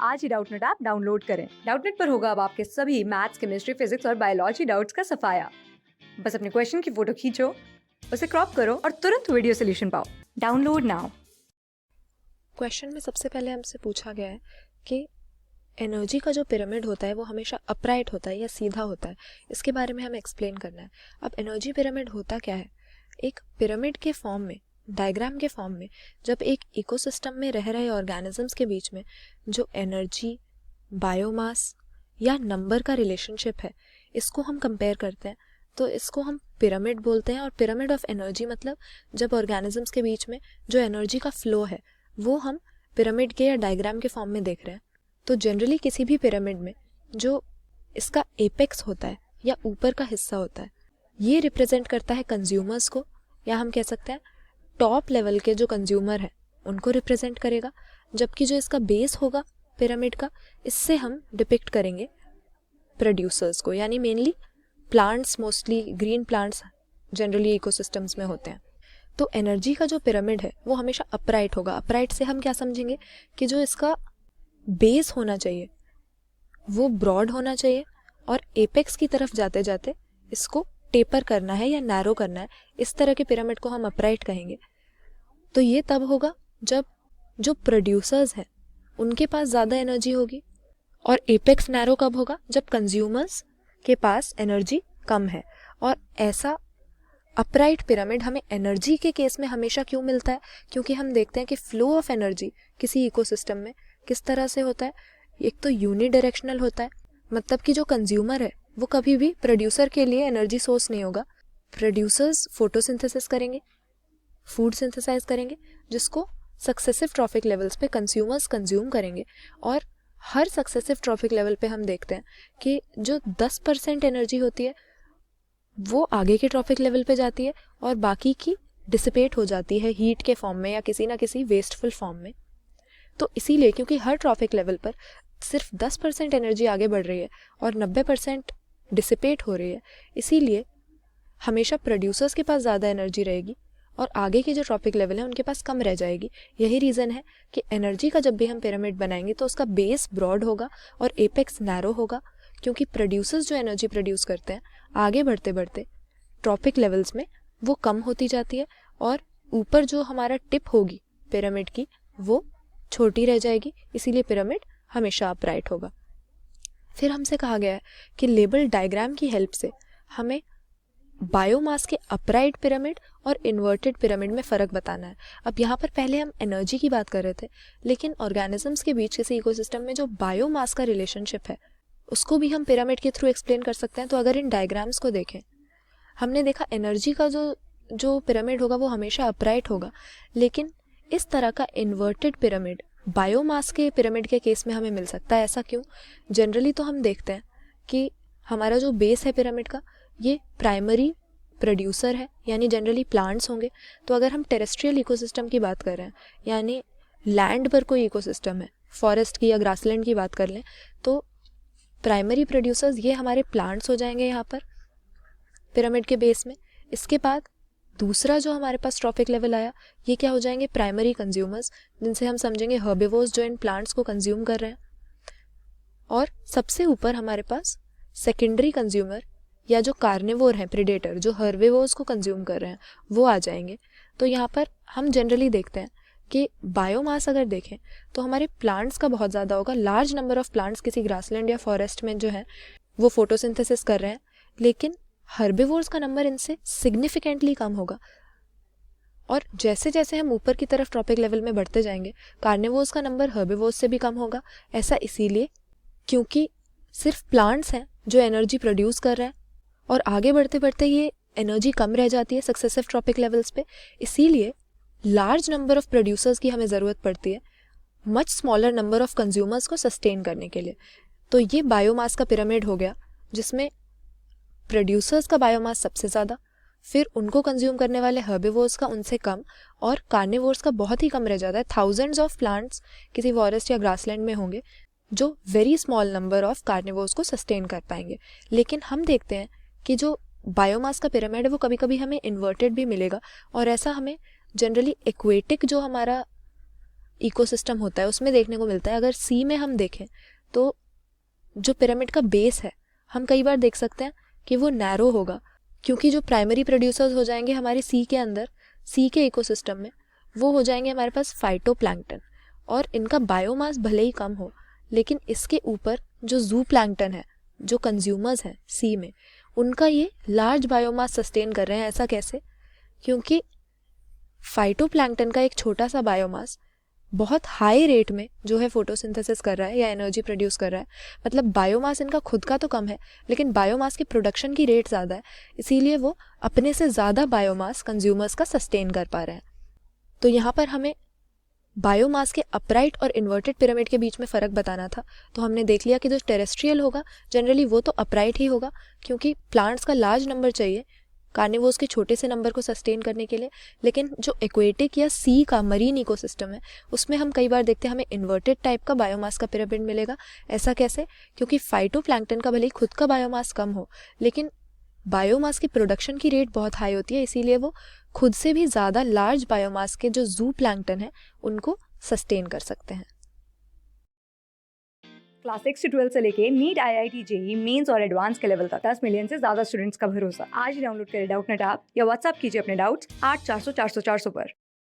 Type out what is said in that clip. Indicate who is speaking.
Speaker 1: आज ही Doubtnut app download करें। Doubtnut पर होगा अब आपके सभी मैथ्स, केमिस्ट्री, फिजिक्स और बायोलॉजी डाउट्स का सफाया। बस अपने क्वेश्चन की फोटो खींचो, उसे क्रॉप करो और तुरंत वीडियो सोल्यूशन पाओ। Download now.
Speaker 2: क्वेश्चन में सबसे पहले हमसे पूछा गया है कि एनर्जी का जो पिरामिड होता है वो हमेशा अपराइट होता है या सीधा होता है। इसके बारे में हमें एक्सप्लेन करना है। अब एनर्जी पिरामिड होता क्या है? एक पिरामिड के फॉर्म में, डायग्राम के फॉर्म में, जब एक इकोसिस्टम में रह रहे ऑर्गेनिजम्स के बीच में जो एनर्जी, बायोमास या नंबर का रिलेशनशिप है, इसको हम कंपेयर करते हैं तो इसको हम पिरामिड बोलते हैं। और पिरामिड ऑफ एनर्जी मतलब जब ऑर्गेनिजम्स के बीच में जो एनर्जी का फ्लो है वो हम पिरामिड के या डायग्राम के फॉर्म में देख रहे हैं। तो जनरली किसी भी पिरामिड में जो इसका एपेक्स होता है या ऊपर का हिस्सा होता है, ये रिप्रेजेंट करता है कंज्यूमर्स को, या हम कह सकते हैं टॉप लेवल के जो कंज्यूमर है उनको रिप्रेजेंट करेगा। जबकि जो इसका बेस होगा पिरामिड का, इससे हम डिपिक्ट करेंगे प्रोड्यूसर्स को, यानी mainly plants, mostly green plants generally ecosystems में होते हैं। तो एनर्जी का जो पिरामिड है वो हमेशा अपराइट होगा। अपराइट से हम क्या समझेंगे कि जो इसका बेस होना चाहिए वो ब्रॉड होना चाहिए और एपेक्स की तरफ जाते जाते इसको टेपर करना है या नैरो करना है। इस तरह के पिरामिड को हम अपराइट कहेंगे। तो ये तब होगा जब जो प्रोड्यूसर्स हैं उनके पास ज़्यादा एनर्जी होगी। और एपेक्स नैरो कब होगा? जब कंज्यूमर्स के पास एनर्जी कम है। और ऐसा अपराइट पिरामिड हमें एनर्जी के केस में हमेशा क्यों मिलता है? क्योंकि हम देखते हैं कि फ्लो ऑफ एनर्जी किसी इकोसिस्टम में किस तरह से होता है। एक तो यूनिडायरेक्शनल होता है, मतलब कि जो कंज्यूमर है वो कभी भी प्रोड्यूसर के लिए एनर्जी सोर्स नहीं होगा। प्रोड्यूसर्स फोटोसिंथेसिस करेंगे, फूड सिंथेसाइज करेंगे, जिसको सक्सेसिव ट्रॉफिक लेवल्स पे कंज्यूमर्स कंज्यूम करेंगे। और हर सक्सेसिव ट्रॉफिक लेवल पे हम देखते हैं कि जो 10% एनर्जी होती है वो आगे के ट्रॉफिक लेवल पे जाती है और बाकी की डिसिपेट हो जाती है हीट के फॉर्म में या किसी ना किसी वेस्टफुल फॉर्म में। तो इसीलिए क्योंकि हर ट्रॉफिक लेवल पर सिर्फ 10% एनर्जी आगे बढ़ रही है और 90% डिसिपेट हो रही है, इसीलिए हमेशा प्रोड्यूसर्स के पास ज़्यादा एनर्जी रहेगी और आगे के जो ट्रॉफिक लेवल है उनके पास कम रह जाएगी। यही रीज़न है कि एनर्जी का जब भी हम पिरामिड बनाएंगे तो उसका बेस ब्रॉड होगा और एपेक्स नैरो होगा, क्योंकि प्रोड्यूसर्स जो एनर्जी प्रोड्यूस करते हैं आगे बढ़ते बढ़ते ट्रॉपिक लेवल्स में वो कम होती जाती है और ऊपर जो हमारा टिप होगी पिरामिड की वो छोटी रह जाएगी। इसीलिए पिरामिड हमेशा अपराइट होगा। फिर हमसे कहा गया है कि लेबल डायग्राम की हेल्प से हमें बायोमास के अपराइट पिरामिड और इन्वर्टेड पिरामिड में फ़र्क बताना है। अब यहाँ पर पहले हम एनर्जी की बात कर रहे थे, लेकिन ऑर्गेनिजम्स के बीच किसी इकोसिस्टम में जो बायोमास का रिलेशनशिप है उसको भी हम पिरामिड के थ्रू एक्सप्लेन कर सकते हैं। तो अगर इन डायग्राम्स को देखें, हमने देखा एनर्जी का जो पिरामिड होगा वो हमेशा अपराइट होगा, लेकिन इस तरह का इन्वर्टेड पिरामिड बायोमास के पिरामिड के केस में हमें मिल सकता है। ऐसा क्यों? जनरली तो हम देखते हैं कि हमारा जो बेस है पिरामिड का ये प्राइमरी प्रोड्यूसर है, यानी जनरली प्लांट्स होंगे। तो अगर हम टेरेस्ट्रियल इकोसिस्टम की बात कर रहे हैं, यानी लैंड पर कोई इकोसिस्टम है, फॉरेस्ट की या ग्रासलैंड की बात कर लें, तो प्राइमरी प्रोड्यूसर्स ये हमारे प्लांट्स हो जाएंगे यहाँ पर पिरामिड के बेस में। इसके बाद दूसरा जो हमारे पास ट्रॉफिक लेवल आया ये क्या हो जाएंगे? प्राइमरी कंज्यूमर्स, जिनसे हम समझेंगे हर्बिवोर्स जो इन प्लांट्स को कंज्यूम कर रहे हैं। और सबसे ऊपर हमारे पास सेकेंडरी कंज्यूमर या जो कार्निवोर हैं, प्रेडेटर, जो हर्बिवोर्स को कंज्यूम कर रहे हैं, वो आ जाएंगे। तो यहाँ पर हम जनरली देखते हैं कि बायोमास अगर देखें तो हमारे प्लांट्स का बहुत ज़्यादा होगा। लार्ज नंबर ऑफ प्लांट्स किसी ग्रासलैंड या फॉरेस्ट में जो है वो फोटोसिंथेसिस कर रहे हैं, लेकिन हर्बिवोर्स का नंबर इनसे सिग्निफिकेंटली कम होगा। और जैसे जैसे हम ऊपर की तरफ ट्रॉपिक लेवल में बढ़ते जाएंगे कार्निवोर्स का नंबर हर्बिवोर्स से भी कम होगा। ऐसा इसीलिए क्योंकि सिर्फ प्लांट्स हैं जो एनर्जी प्रोड्यूस कर रहे हैं और आगे बढ़ते बढ़ते ये एनर्जी कम रह जाती है सक्सेसिव ट्रॉपिक लेवल्स पे। इसीलिए लार्ज नंबर ऑफ प्रोड्यूसर्स की हमें ज़रूरत पड़ती है much smaller number of consumers को सस्टेन करने के लिए। तो ये बायोमास का पिरामिड हो गया, जिसमें प्रोड्यूसर्स का बायोमास सबसे ज़्यादा, फिर उनको कंज्यूम करने वाले हर्बिवोर्स का उनसे कम, और कार्निवोर्स का बहुत ही कम रह जाता है। थाउजेंड्स ऑफ प्लांट्स किसी फॉरेस्ट या ग्रासलैंड में होंगे जो very small number of carnivores को सस्टेन कर पाएंगे। लेकिन हम देखते हैं कि जो बायोमास का पिरामिड है वो कभी कभी हमें इन्वर्टेड भी मिलेगा, और ऐसा हमें जनरली एक्वेटिक जो हमारा इकोसिस्टम होता है उसमें देखने को मिलता है। अगर सी में हम देखें तो जो पिरामिड का बेस है हम कई बार देख सकते हैं कि वो नैरो होगा, क्योंकि जो प्राइमरी प्रोड्यूसर्स हो जाएंगे हमारे सी के अंदर, सी के इकोसिस्टम में, वो हो जाएंगे हमारे पास फाइटोप्लैंक्टन। और इनका बायोमास भले ही कम हो, लेकिन इसके ऊपर जो जू प्लैंक्टन है, जो कंज्यूमर्स हैं सी में, उनका ये लार्ज बायोमास सस्टेन कर रहे हैं। ऐसा कैसे? क्योंकि फाइटोप्लैंक्टन का एक छोटा सा बायोमास बहुत हाई रेट में जो है फोटोसिंथेसिस कर रहा है या एनर्जी प्रोड्यूस कर रहा है। मतलब बायोमास इनका खुद का तो कम है, लेकिन बायोमास की प्रोडक्शन की रेट ज़्यादा है, इसीलिए वो अपने से ज़्यादा बायोमास कंज्यूमर्स का सस्टेन कर पा रहे हैं। तो यहाँ पर हमें बायोमास के अपराइट और इन्वर्टेड पिरामिड के बीच में फ़र्क बताना था। तो हमने देख लिया कि जो टेरेस्ट्रियल होगा जनरली वो तो अपराइट ही होगा, क्योंकि प्लांट्स का लार्ज नंबर चाहिए कार्निवोर्स के छोटे से नंबर को सस्टेन करने के लिए। लेकिन जो एक्वेटिक या सी का मरीन इकोसिस्टम है उसमें हम कई बार देखते हैं हमें इन्वर्टेड टाइप का बायोमास का पिरामिड मिलेगा। ऐसा कैसे? क्योंकि फाइटोप्लैंक्टन का भले ही खुद का बायोमास कम हो, लेकिन बायोमास की प्रोडक्शन की रेट बहुत हाई होती है, इसीलिए वो खुद से भी ज़्यादा लार्ज बायोमास के जो जू प्लैंक्टन है उनको सस्टेन कर सकते हैं।
Speaker 1: क्लास 6 से 12 से लेके नीट, IIT, JEE मेंस और एडवांस के लेवल तक 10 मिलियन से ज्यादा स्टूडेंट्स का भरोसा। आज ही डाउनलोड करें डाउटनेट ऐप या व्हाट्सएप कीजिए अपने डाउट्स 8400 400 400 पर।